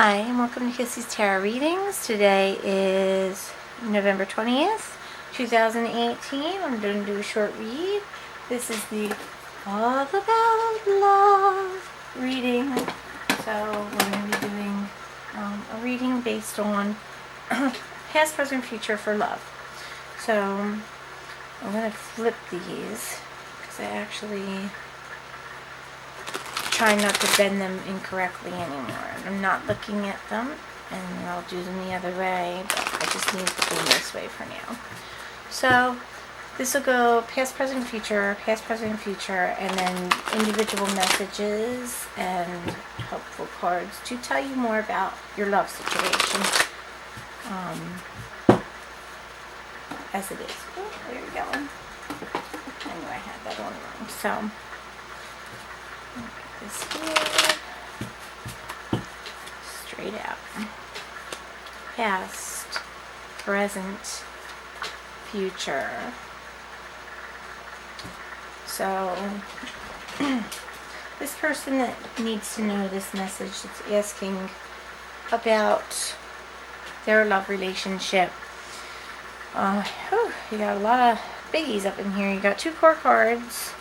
Hi, and welcome to Kissy's Tarot Readings. Today is November 20th, 2018. I'm going to do a short read. This is the All About Love reading. So we're going to be doing a reading based on past, present, future for love. So I'm going to flip these because I actually try not to bend them incorrectly anymore. I'm not looking at them, and I'll do them the other way, but I just need to do them this way for now. So this will go past, present, future, and then individual messages and helpful cards to tell you more about your love situation as it is. Oh, where are we going? I knew I had that on wrong. So this here, straight out, past, present, future. So this person that needs to know this message, that's asking about their love relationship. You got a lot of biggies up in here. You got two core cards,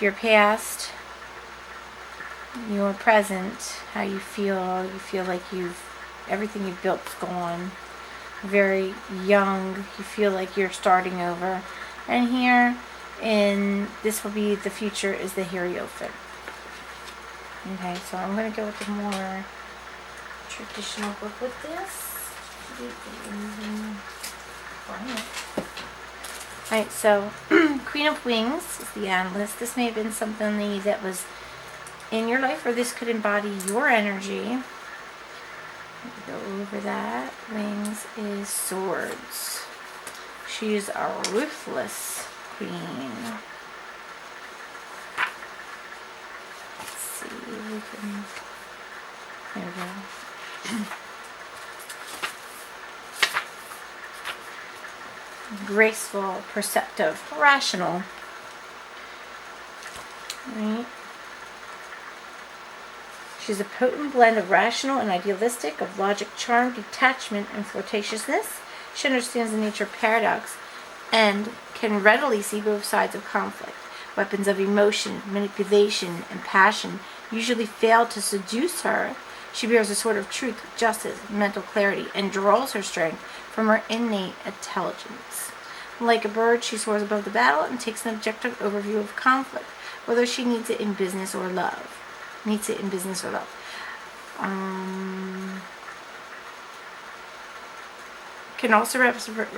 your past, your present, how you feel like everything you've built's gone, very young, you feel like you're starting over. And here, this will be the future, is the Hierophant. Okay, so I'm going to go with the more traditional book with this. Alright, so Queen of Wings is the analyst. This may have been something that was in your life, or this could embody your energy. Go over that. Wings is swords. She's a ruthless queen. Let's see if we can. There we go. Graceful, perceptive, rational. Right. She's a potent blend of rational and idealistic, of logic, charm, detachment, and flirtatiousness. She understands the nature of paradox and can readily see both sides of conflict. Weapons of emotion, manipulation, and passion usually fail to seduce her. She bears a sword of truth, justice, mental clarity, and draws her strength from her innate intelligence. Like a bird, she soars above the battle and takes an objective overview of conflict, whether she needs it in business or love. Can also represent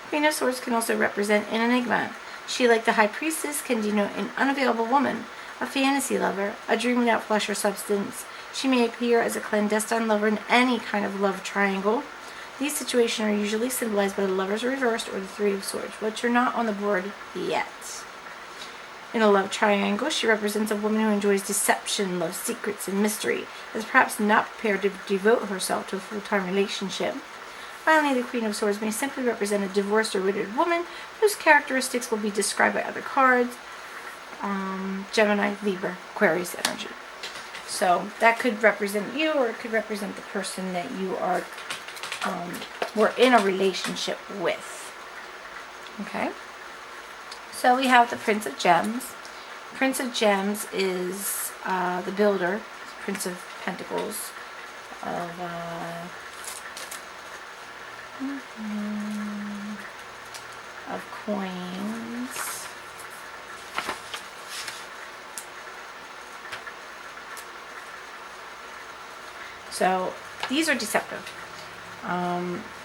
Queen of Swords can also represent an enigma. She, like the High Priestess, can denote an unavailable woman, a fantasy lover, a dream without flesh or substance. She may appear as a clandestine lover in any kind of love triangle. These situations are usually symbolized by the Lovers Reversed or the Three of Swords, which are not on the board yet. In a love triangle, she represents a woman who enjoys deception, loves secrets, and mystery, is perhaps not prepared to devote herself to a full-time relationship. Finally, the Queen of Swords may simply represent a divorced or widowed woman whose characteristics will be described by other cards. Gemini, Libra, Aquarius energy. So that could represent you, or it could represent the person that you were in a relationship with. Okay? So we have the Prince of Gems. Prince of Gems is the builder, Prince of Pentacles, of coins. So these are deceptive.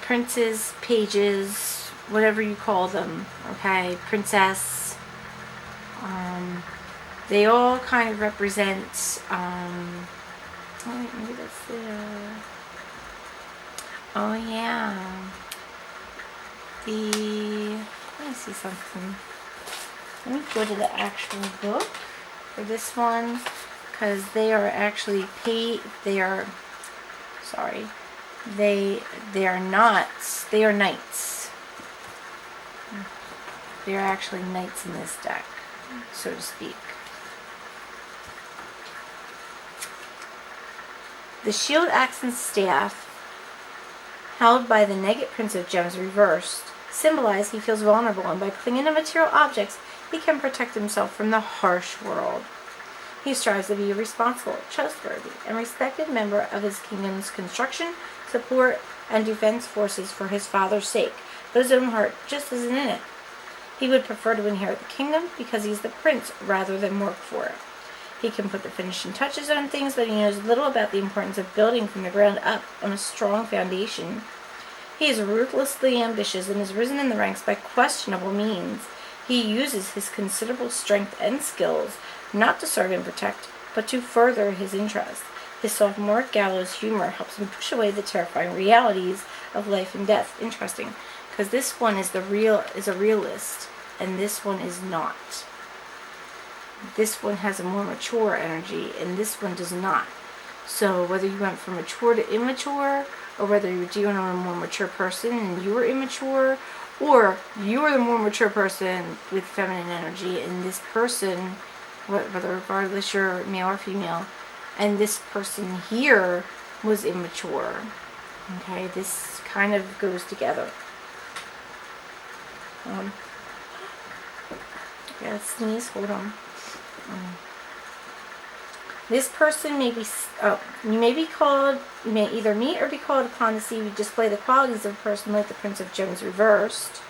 Princes, pages, whatever you call them, okay, princess, they all kind of represent, maybe that's the, let me see something, let me go to the actual book for this one, because they are actually they are knights. They are actually knights in this deck, so to speak. The shield, axe, and staff, held by the Negate Prince of Gems reversed, symbolize he feels vulnerable, and by clinging to material objects, he can protect himself from the harsh world. He strives to be a responsible, trustworthy, and respected member of his kingdom's construction, support, and defense forces for his father's sake, but his own heart just isn't in it. He would prefer to inherit the kingdom because he's the prince rather than work for it. He can put the finishing touches on things, but he knows little about the importance of building from the ground up on a strong foundation. He is ruthlessly ambitious and has risen in the ranks by questionable means. He uses his considerable strength and skills not to serve and protect, but to further his interests. His sophomore gallows humor helps him push away the terrifying realities of life and death. Interesting, because this one is a realist, and this one is not. This one has a more mature energy, and this one does not. So whether you went from mature to immature, or whether you were dealing with a more mature person and you were immature, or you were the more mature person with feminine energy, and this person, whether regardless you're male or female, and this person here was immature. Okay, this kind of goes together. Yeah, sneeze, hold on. This person may be, you may either meet or be called upon to see you display the qualities of a person like the Prince of Gems reversed.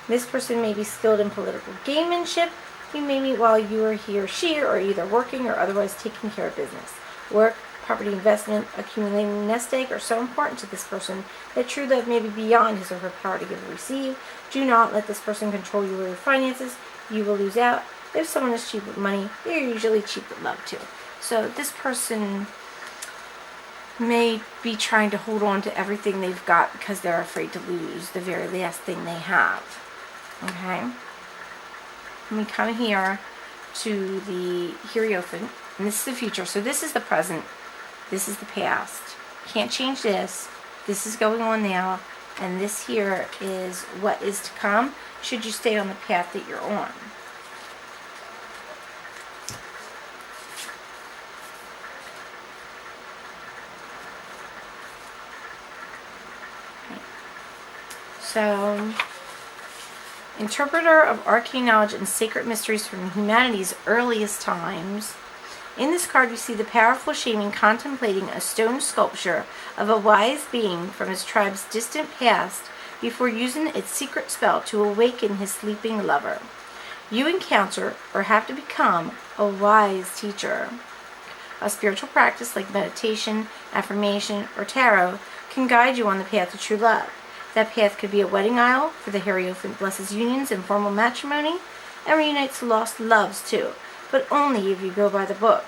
This person may be skilled in political gamemanship. You may meet while you are he or she are either working or otherwise taking care of business. Work, property, investment, accumulating nest egg are so important to this person that true love may be beyond his or her power to give or receive. Do not let this person control you or your finances. You will lose out. If someone is cheap with money, they're usually cheap with love too. So this person may be trying to hold on to everything they've got because they're afraid to lose the very last thing they have. Okay? And we come here to the Hierophant, and this is the future. So this is the present. This is the past. Can't change this. This is going on now. And this here is what is to come should you stay on the path that you're on. So, interpreter of arcane knowledge and sacred mysteries from humanity's earliest times. In this card, you see the powerful shaman contemplating a stone sculpture of a wise being from his tribe's distant past before using its secret spell to awaken his sleeping lover. You encounter or have to become a wise teacher. A spiritual practice like meditation, affirmation, or tarot can guide you on the path to true love. That path could be a wedding aisle, for the Hierophant blesses unions and formal matrimony, and reunites lost loves too, but only if you go by the book.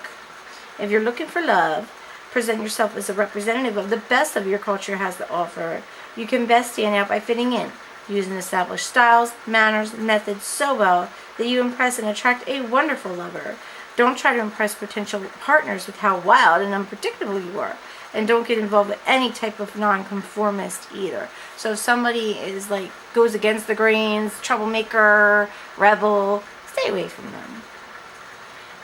If you're looking for love, present yourself as a representative of the best of your culture has to offer. You can best stand out by fitting in, using established styles, manners, methods so well that you impress and attract a wonderful lover. Don't try to impress potential partners with how wild and unpredictable you are. And don't get involved with any type of nonconformist either. So if somebody is goes against the grains, troublemaker, rebel, stay away from them.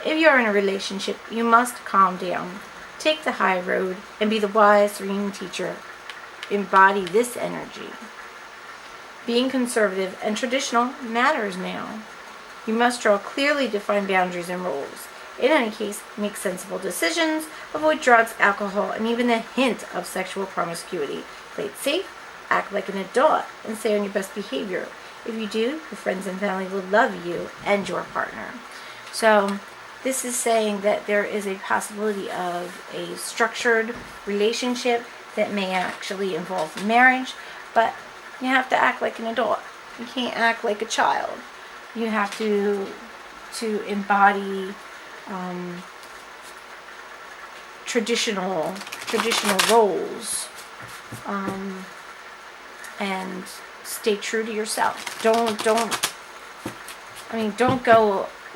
If you're in a relationship, you must calm down. Take the high road and be the wise, serene teacher. Embody this energy. Being conservative and traditional matters now. You must draw clearly defined boundaries and rules. In any case, make sensible decisions, avoid drugs, alcohol, and even a hint of sexual promiscuity. Play it safe, act like an adult, and stay on your best behavior. If you do, your friends and family will love you and your partner. So, this is saying that there is a possibility of a structured relationship that may actually involve marriage, but you have to act like an adult. You can't act like a child. You have to embody traditional roles, and stay true to yourself. Don't go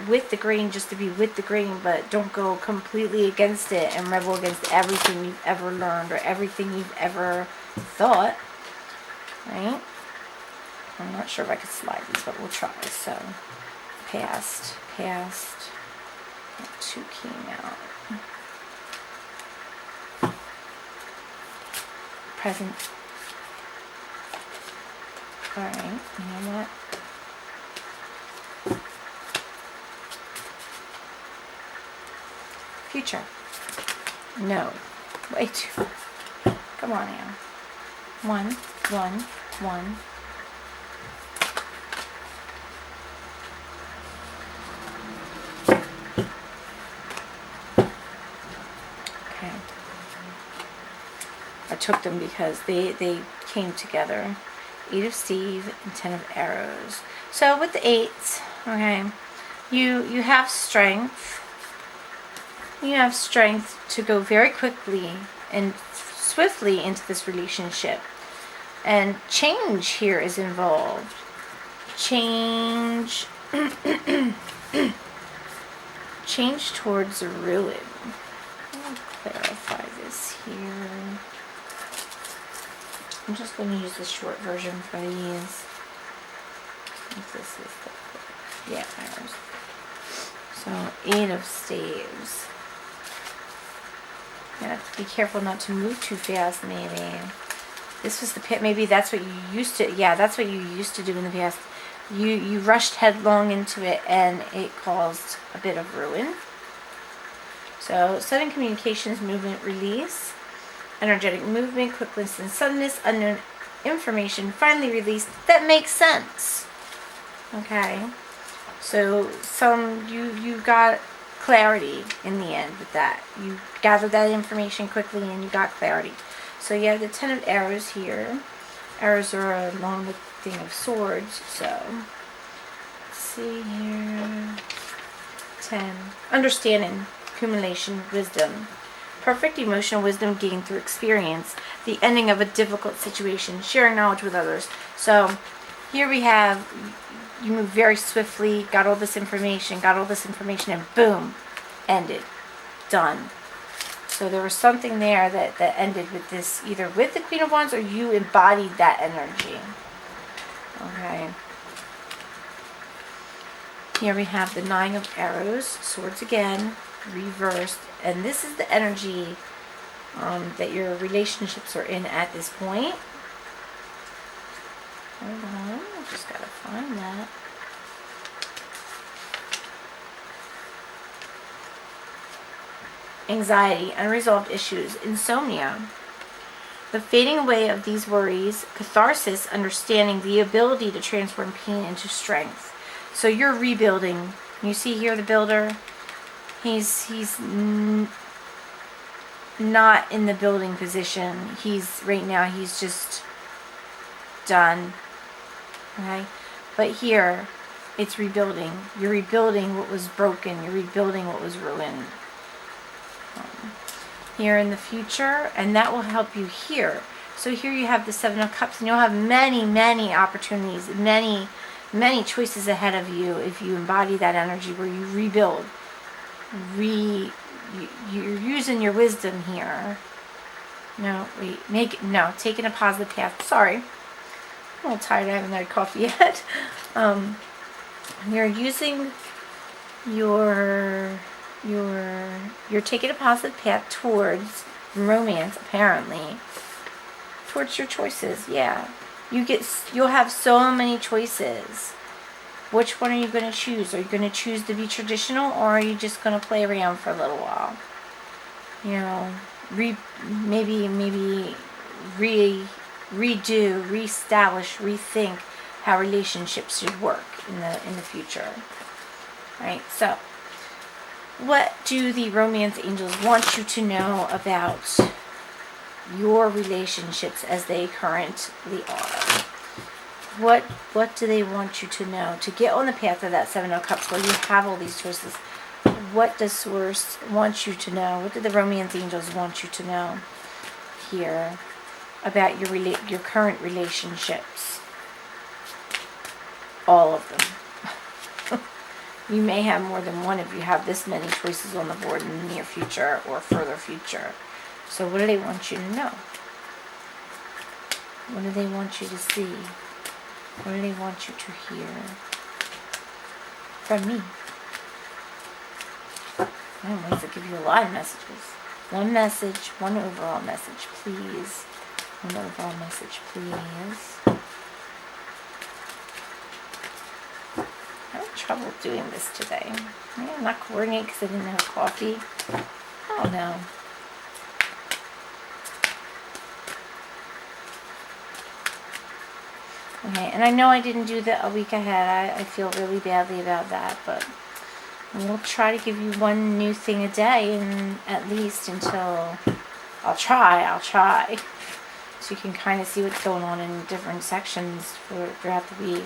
with the grain just to be with the grain, but don't go completely against it and rebel against everything you've ever learned or everything you've ever thought. Right? I'm not sure if I could slide these, but we'll try. So, past. Two came out. present. Alright, you know what? Future. No. Wait. Come on now. 1, 1, 1. Okay. I took them because they came together. 8 of Steve and 10 of Arrows. So with the 8s, okay, you have strength. You have strength to go very quickly and swiftly into this relationship. And change here is involved. Change change towards ruin. I'll clarify this here. I'm just going to use the short version for these. This is the, yeah, Arrows. So 8 of Staves. You have to be careful not to move too fast, maybe. This was the pit. Maybe that's what you used to. Yeah, that's what you used to do in the past. You rushed headlong into it, and it caused a bit of ruin. So sudden communications, movement, release, energetic movement, quickness and suddenness, unknown information, finally released. That makes sense. Okay. So you got clarity in the end with that. You gathered that information quickly and you got clarity. So you have the 10 of Arrows here. Arrows are along with the Thing of Swords. So let's see here. 10. Understanding, accumulation, wisdom. Perfect emotional wisdom gained through experience. The ending of a difficult situation. Sharing knowledge with others. So here we have, you move very swiftly, got all this information, and boom, ended. Done. So there was something there that ended with this, either with the Queen of Wands or you embodied that energy. Okay. Here we have the 9 of Arrows, Swords again, reversed. And this is the energy that your relationships are in at this point. Hold on, I just gotta find that. Anxiety, unresolved issues, insomnia. The fading away of these worries, catharsis, understanding, the ability to transform pain into strength. So you're rebuilding. You see here the builder? He's not in the building position. Right now he's just done. Okay? But here, it's rebuilding. You're rebuilding what was broken. You're rebuilding what was ruined. Here in the future, and that will help you here. So here you have the 7 of Cups, and you'll have many, many opportunities, many, many choices ahead of you if you embody that energy where you rebuild. You're using your wisdom here. Taking a positive path. Sorry. I'm a little tired. I haven't had coffee yet. You're using you're taking a positive path towards romance, apparently. Towards your choices, yeah. You'll have so many choices. Which one are you going to choose? Are you going to choose to be traditional, or are you just going to play around for a little while? Maybe redo, reestablish, rethink how relationships should work in the future. Right? So, what do the romance angels want you to know about your relationships as they currently are? What do they want you to know to get on the path of that 7 of Cups where you have all these choices? What does Source want you to know? What do the romance angels want you to know here about your current relationships? All of them. You may have more than one if you have this many choices on the board in the near future or further future. So what do they want you to know? What do they want you to see? What do they want you to hear from me? I'm going to give you a lot of messages. One message, one overall message, please. An overall message, please. I'm having trouble doing this today. Maybe I'm not coordinating because I didn't have coffee. I don't know. Okay, and I know I didn't do that a week ahead. I feel really badly about that, but we'll try to give you one new thing a day, and at least until I'll try. So you can kind of see what's going on in different sections throughout the week.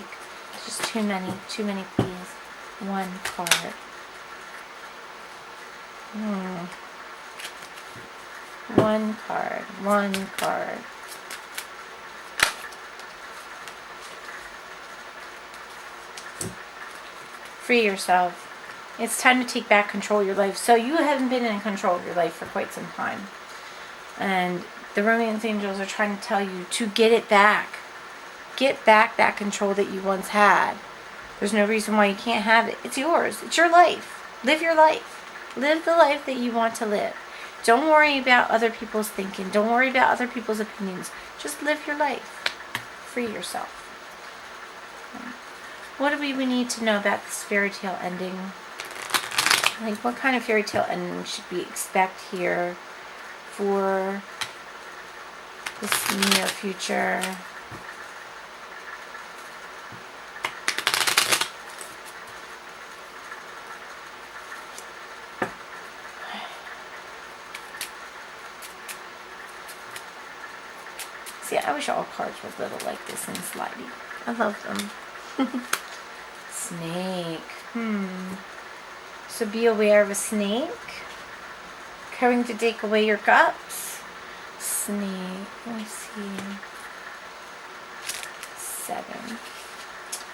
It's just too many, please. One card. One card. Free yourself. It's time to take back control of your life. So you haven't been in control of your life for quite some time. And the romance angels are trying to tell you to get it back. Get back that control that you once had. There's no reason why you can't have it. It's yours. It's your life. Live your life. Live the life that you want to live. Don't worry about other people's thinking. Don't worry about other people's opinions. Just live your life. Free yourself. What do we need to know about this fairy tale ending? Like, what kind of fairy tale ending should we expect here for this near future? See, I wish all cards were little like this and slidey. I love them. Snake. So be aware of a snake coming to take away your cups. Snake. Let me see. 7.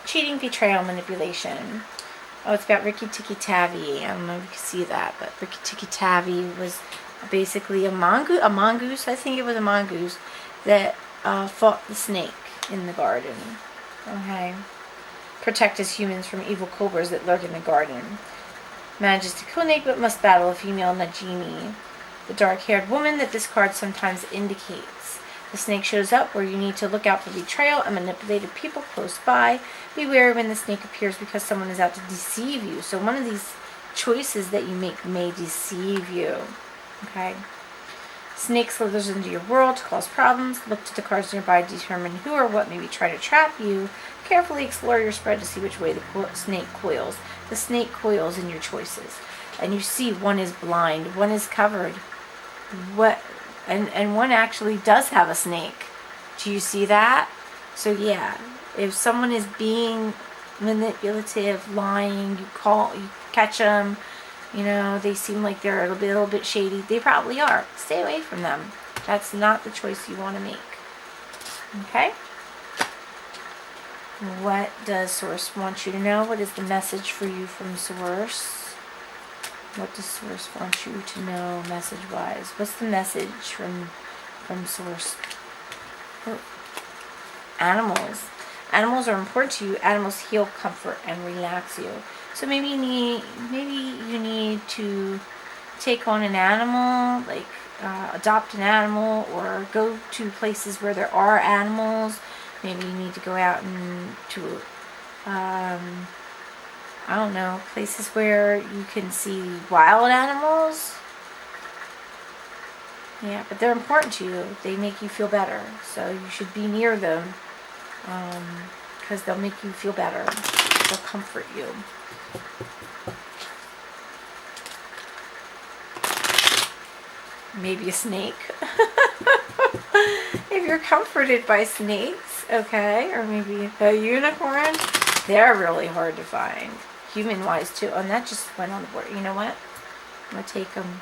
Cheating, betrayal, manipulation. Oh, it's about Rikki Tikki Tavi. I don't know if you can see that, but Rikki Tikki Tavi was basically a mongoose. I think it was a mongoose that fought the snake in the garden. Okay. Protect us humans from evil cobras that lurk in the garden. Manages to kill Snake but must battle a female Najimi, the dark-haired woman that this card sometimes indicates. The snake shows up where you need to look out for betrayal and manipulated people close by. Beware when the snake appears because someone is out to deceive you. So one of these choices that you make may deceive you. Okay. Snake slithers into your world to cause problems. Look to the cards nearby to determine who or what may try to trap you. Carefully explore your spread to see which way the snake coils. The snake coils in your choices. And you see one is blind, one is covered. And one actually does have a snake. Do you see that? So yeah, if someone is being manipulative, lying, you catch them, they seem like they're a little bit shady. They probably are. Stay away from them. That's not the choice you want to make. Okay? What does Source want you to know? What is the message for you from Source? What does Source want you to know message-wise? What's the message from Source? Oh. Animals. Animals are important to you. Animals heal, comfort, and relax you. So maybe you need to take on an animal, like adopt an animal, or go to places where there are animals. Maybe you need to go out and to, I don't know, places where you can see wild animals. Yeah, but they're important to you. They make you feel better. So you should be near them because they'll make you feel better. They'll comfort you. Maybe a snake. If you're comforted by snakes, okay, or maybe a unicorn, they're really hard to find, human-wise too. And that just went on the board. You know what? I'm gonna take them.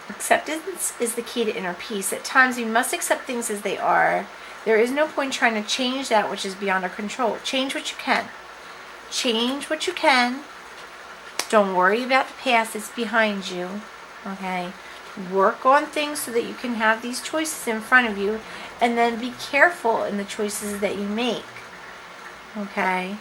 Acceptance is the key to inner peace. At times, we must accept things as they are. There is no point trying to change that which is beyond our control. Change what you can. Change what you can. Don't worry about the past. It's behind you. Okay? Work on things so that you can have these choices in front of you. And then be careful in the choices that you make. Okay?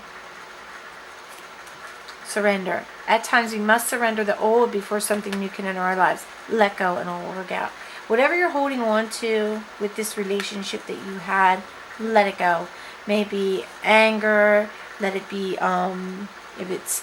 Surrender. At times we must surrender the old before something new can enter our lives. Let go and all will work out. Whatever you're holding on to with this relationship that you had, let it go. Maybe anger, let it be, if it's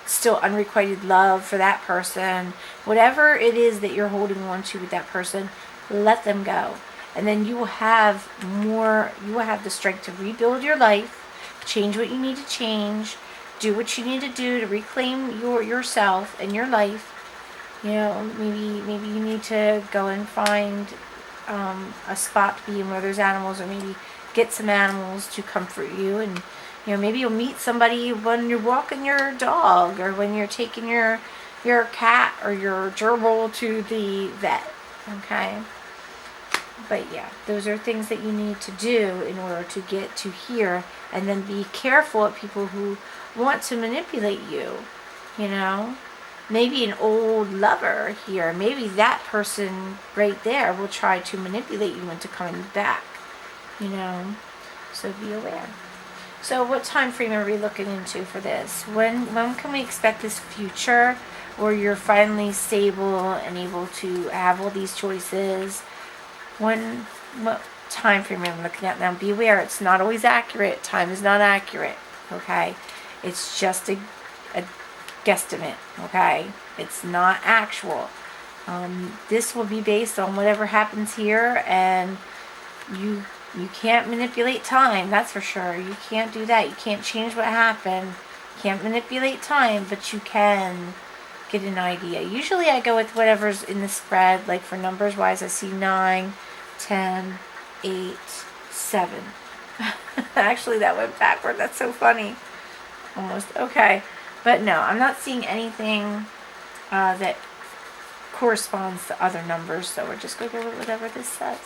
still unrequited love for that person, whatever it is that you're holding on to with that person, let them go. And then you will have the strength to rebuild your life, change what you need to change, do what you need to do to reclaim yourself and your life. You know, maybe you need to go and find a spot to be in where there's animals, or maybe get some animals to comfort you. And you know, maybe you'll meet somebody when you're walking your dog, or when you're taking your cat or your gerbil to the vet. Okay. But yeah, those are things that you need to do in order to get to here. And then be careful of people who want to manipulate you. You know, maybe an old lover here, maybe that person right there will try to manipulate you into coming back. You know, so be aware. So what time frame are we looking into for this? When can we expect this future where you're finally stable and able to have all these choices? What time frame am I looking at now? Be aware, it's not always accurate. Time is not accurate, okay? It's just a guesstimate, okay? It's not actual. This will be based on whatever happens here, and you can't manipulate time, that's for sure. You can't do that. You can't change what happened. You can't manipulate time, but you can get an idea. Usually I go with whatever's in the spread. Like for numbers wise, I see 9, 10, 8, 7. Actually, that went backward. That's so funny. Almost. Okay. But no, I'm not seeing anything that corresponds to other numbers, so we're just going to go with whatever this says.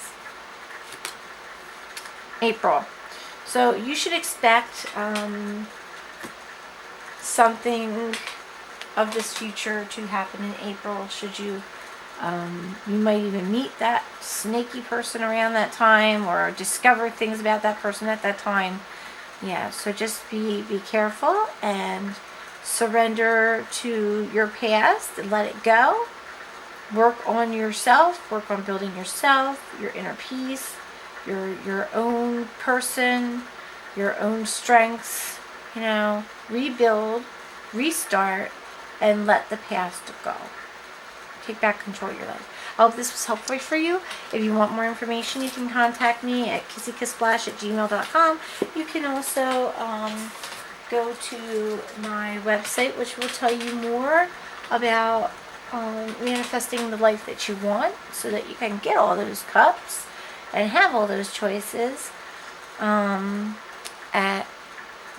April. So you should expect something of this future to happen in April. Should you you might even meet that snaky person around that time, or discover things about that person at that time. Yeah, so just be careful and surrender to your past and let it go. Work on yourself, work on building yourself, your inner peace, your own person, your own strengths, you know, rebuild, restart, and let the past go. Take back control of your life. I hope this was helpful for you. If you want more information, you can contact me at kissykissflash@gmail.com. You can also go to my website, which will tell you more about manifesting the life that you want, so that you can get all those cups and have all those choices at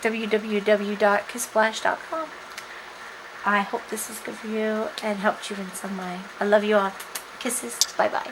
www.kissflash.com. I hope this is good for you and helped you in some way. I love you all. Kisses. Bye-bye.